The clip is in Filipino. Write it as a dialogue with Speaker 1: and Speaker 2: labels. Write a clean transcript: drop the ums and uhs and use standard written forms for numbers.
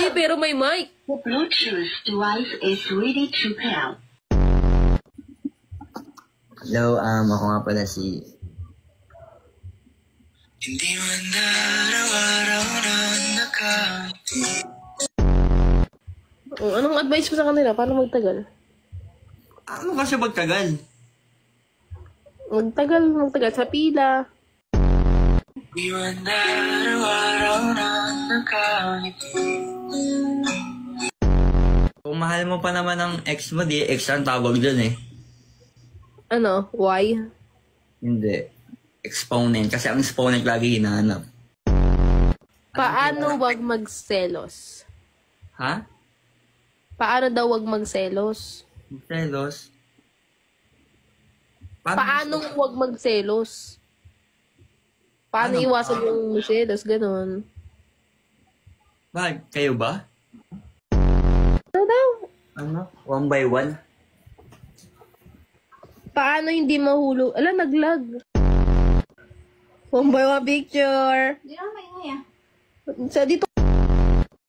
Speaker 1: Hindi, pero may mic.
Speaker 2: The Bluetooth device is ready to pair.
Speaker 3: Hello, ako nga pala si...
Speaker 4: Hindi man araw-araw na
Speaker 1: Anong advice mo sa kanila? Paano magtagal?
Speaker 3: Ano kasi magtagal?
Speaker 1: Magtagal sa pila.
Speaker 4: Hindi man araw-araw na nakangiti.
Speaker 3: Kung mahal mo pa naman ang ex mo, di ex ang tawag dun eh.
Speaker 1: Ano? Why?
Speaker 3: Hindi. Exponent. Kasi ang exponent lagi hinahanap.
Speaker 1: Paano wag magselos?
Speaker 3: Ha?
Speaker 1: Paano daw wag magselos?
Speaker 3: Selos?
Speaker 1: Paano wag magselos? Paano
Speaker 3: Ano?
Speaker 1: iwasan yung selos? Ganon.
Speaker 3: Bakit? Kayo ba?
Speaker 1: Ano daw?
Speaker 3: Ano? One by one?
Speaker 1: Paano hindi mahulog? Ala, naglag. One by one picture.
Speaker 5: Hindi naman maingay ah.
Speaker 1: Sa dito